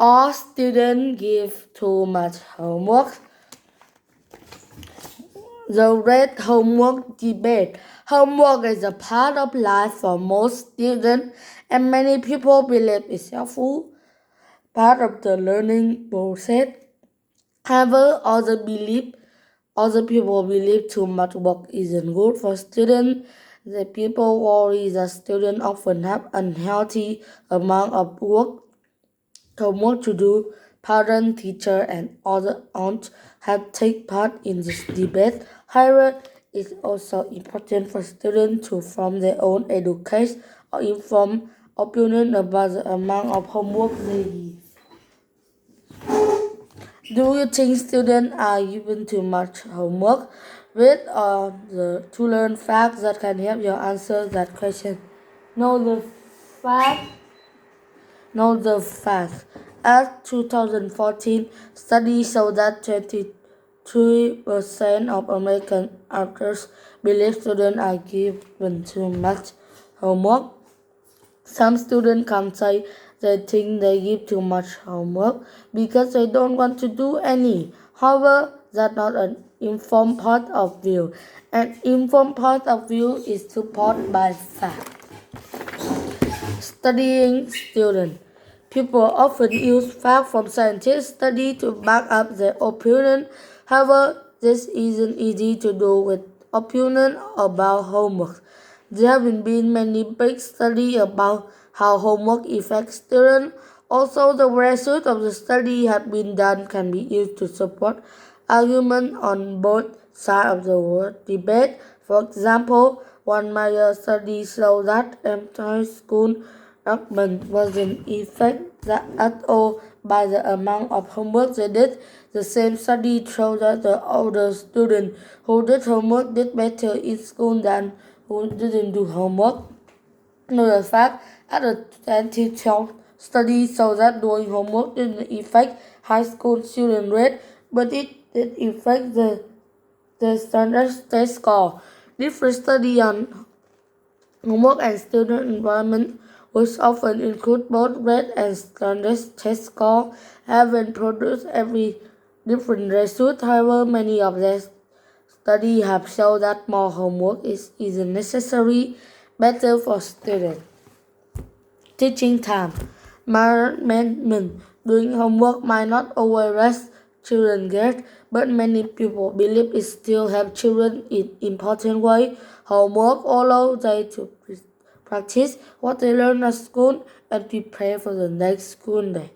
All students give too much homework. The red homework debate. Homework is a part of life for most students, and many people believe it's helpful part of the learning process. However, other people believe too much work isn't good for students. The people worry that students often have unhealthy amount of homework to do. Parents, teachers, and other aunt have taken part in this debate. However, it's also important for students to form their own education or informed opinion about the amount of homework they give. Do you think students are given too much homework? Read to learn facts that can help you answer that question. Know the fact. Know the facts. As 2014 study showed that 23% of American adults believe students are given too much homework. Some students can say they think they give too much homework because they don't want to do any. However, that's not an informed point of view. An informed point of view is supported by facts. Studying students. People often use facts from scientific study to back up their opinion. However, this isn't easy to do with opinion about homework. There have been many big studies about how homework affects students. Also, the results of the study have been done can be used to support arguments on both sides of the word debate. For example, one major study showed that entire school argument wasn't affected at all by the amount of homework they did. The same study showed that the older students who did homework did better in school than who didn't do homework. Another fact, at a 2012 study showed that doing homework didn't affect high school student rate, but it did affect the standard test score. Different study on homework and student environment, which often include both grade and standard test score, have been produced every different result. However, many of their studies have shown that more homework isn't necessary, better for students. Teaching time. Management. Doing homework might not always raise children grades, but many people believe it still helps children in important way. Homework allows them to practice what they learn at school and prepare for the next school day.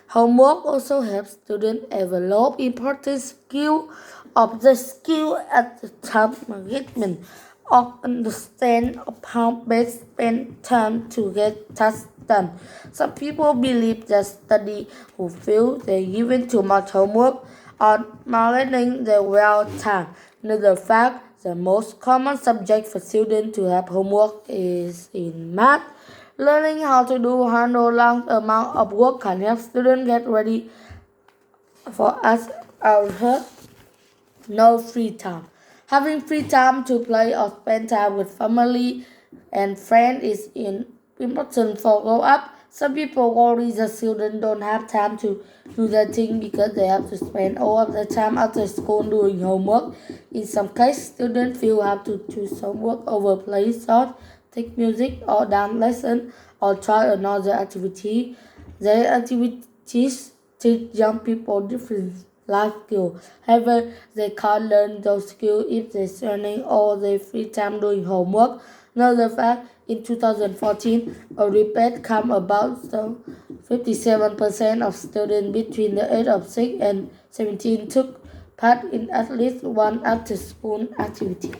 Homework also helps students develop important skill of the skill at the time management or understand of how best spend time to get tasks done. Some people believe that students who feel they're given too much homework are managing their well time. Another fact, the most common subject for students to have homework is in math. Learning how to handle large amount of work can help students get ready for adulthood. No free time. Having free time to play or spend time with family and friends is important for grow up. Some people worry that children don't have time to do their thing because they have to spend all of their time after school doing homework. In some cases, students feel have to choose homework over play sports, take music or dance lesson, or try another activity. Their activities teach young people different life skills. However, they can't learn those skills if they're spending all their free time doing homework. Another fact, in 2014, a report came about so 57% of students between the age of 6 and 17 took part in at least one after-school activity.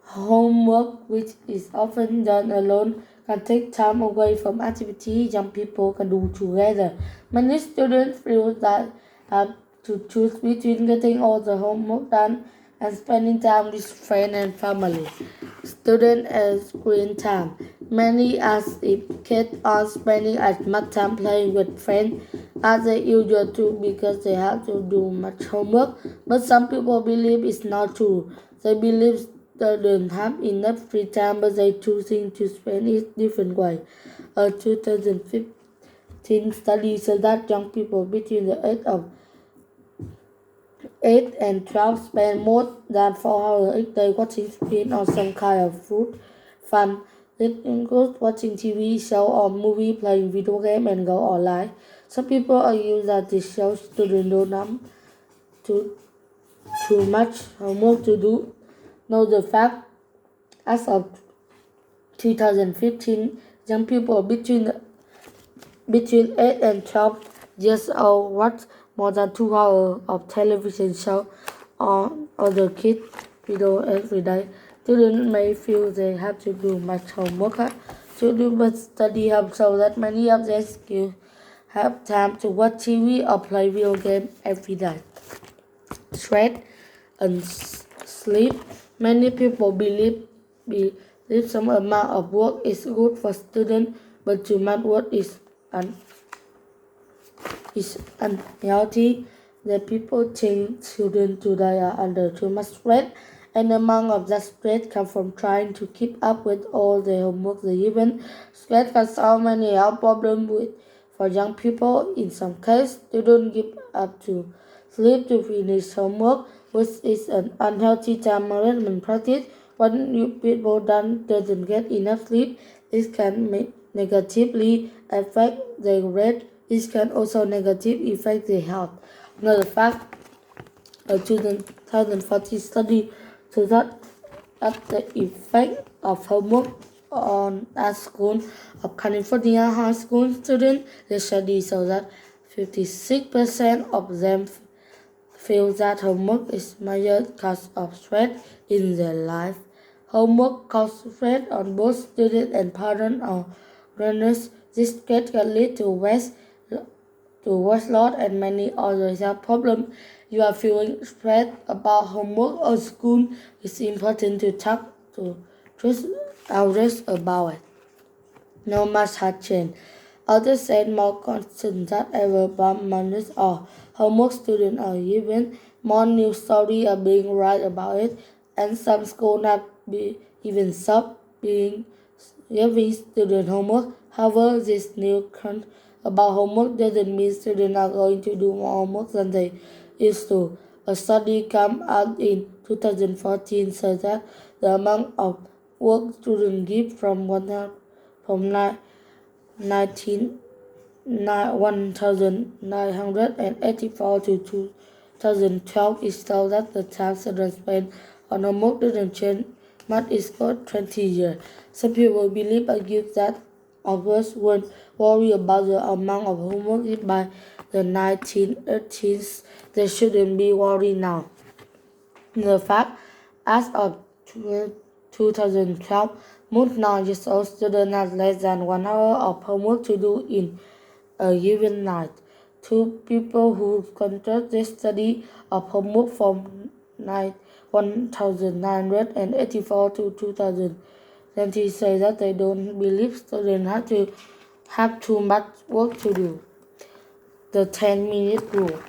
Homework, which is often done alone, can take time away from activities young people can do together. Many students feel that have to choose between getting all the homework done and spending time with friends and family. Student and screen time. Many ask if kids are spending as much time playing with friends as they usually do because they have to do much homework, but some people believe it's not true. They believe they don't have enough free time, but they choosing to spend it different way. A 2015 2015 study said that young people between the age of 8 and 12 spend more than 4 hours each day watching screen or some kind of fun. This includes watching TV show or movie, playing video game, and go online. Some people argue that this shows students don't have too much homework to do. Know the fact, as of 2015, young people between 8 and 12 years old watch more than 2 hours of television show or other kids video every day. Students may feel they have to do much homework. But study have shown that many of their skills have time to watch TV or play video game every day. Stress and sleep. Many people believe some amount of work is good for students, but too much work is unhealthy. The people think children today are under too much stress, and amount of that stress comes from trying to keep up with all the homework they given. Stress can solve many health problems for young people. In some cases, students give up to sleep to finish homework, which is an unhealthy time management practice. When people doesn't get enough sleep, it can negatively affect their grades. It can also negatively affect their health. Another fact, a 2014 study showed that the effect of homework at school of California high school students. The study showed that 56% of them feel that homework is major cause of stress in their life. Homework causes stress on both students and parents or learners. This stress can lead to workload and many other health problems. You are feeling stressed about homework or school, it's important to talk to others about it. No much has changed. Others said more constant than ever, but months or homework students are given. More news stories are being written about it, and some schools have even stopped giving students homework. However, this new content about homework doesn't mean students are going to do more homework than they used to. A study came out in 2014 said that the amount of work students give from 1984 to 2012 is still that the time students spend on homework didn't change much. It's got 20 years. Some people believe argue that others weren't worried about the amount of homework given by the 1980s. They shouldn't be worried now. The fact, as of 2012, most 9-year-old students have less than 1 hour of homework to do in a given night. Two people who conducted this study of homework from 1984 to 2020 say that they don't believe students have too much work to do. The 10-minute rule.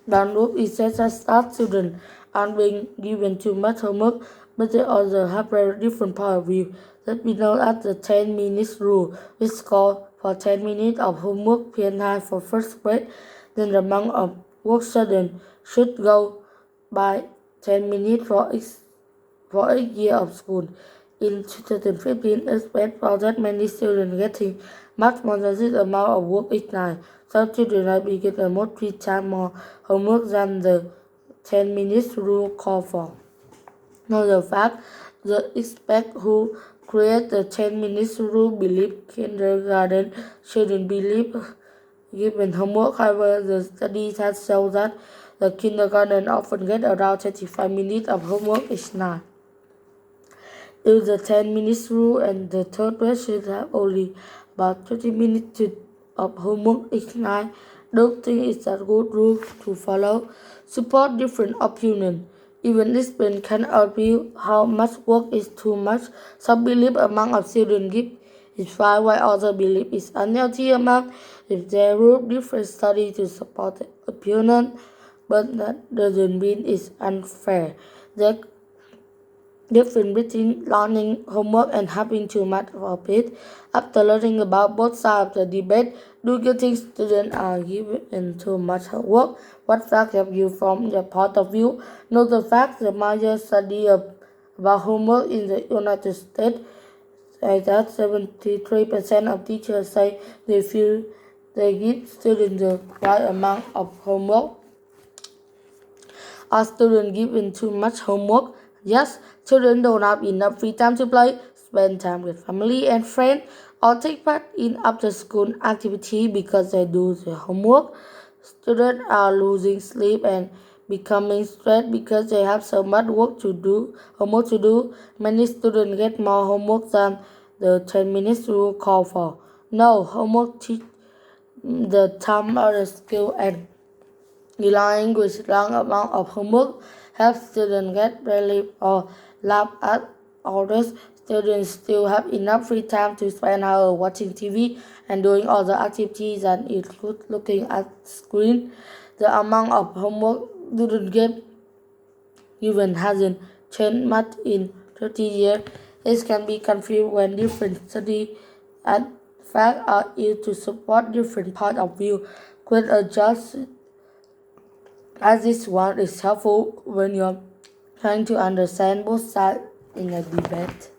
The rule is that some students aren't being given too much homework, but they also have very different point of view. That we know as the 10 minutes rule, which calls for 10 minutes of homework per night for first grade. Then the amount of work students should go by 10 minutes for each year of school. In 2015, expect for that many students getting much more than this amount of work each night. Some children are being given more 3 times more homework than the 10 minutes rule call for. Another fact, the experts who create the 10 minutes rule believe kindergarten shouldn't be given homework. However, the studies have shown that the kindergarten often get around 25 minutes of homework each night. If the 10 minutes rule and the third grade should have only about 20 minutes of homework each night, don't think it's a good rule to follow. Support different opinions. Even experts can argue how much work is too much. Some believe amount of students give is fine, while others believe it's unhealthy amount. If there are different studies to support the opinion, but that doesn't mean it's unfair. The difference between learning homework and having too much of it. After learning about both sides of the debate, Do you think students are given too much work? What facts help you from your point of view? Note the fact the major study about homework in the United States say that 73% of teachers say they feel they give students the right amount of homework. Are students given too much homework? Yes, children don't have enough free time to play, spend time with family and friends, or take part in after-school activity because they do their homework. Students are losing sleep and becoming stressed because they have so much homework to do. Many students get more homework than the 10 minutes rule call for. No, homework teach the time or the skill and relying with long amount of homework helps students get relief or laugh at others. Students still have enough free time to spend hours watching TV and doing other activities that include looking at screen. The amount of homework students get given hasn't changed much in 30 years. It can be confused when different studies and facts are used to support different points of view. Quick adjust as this one is helpful when you're trying to understand both sides in a debate.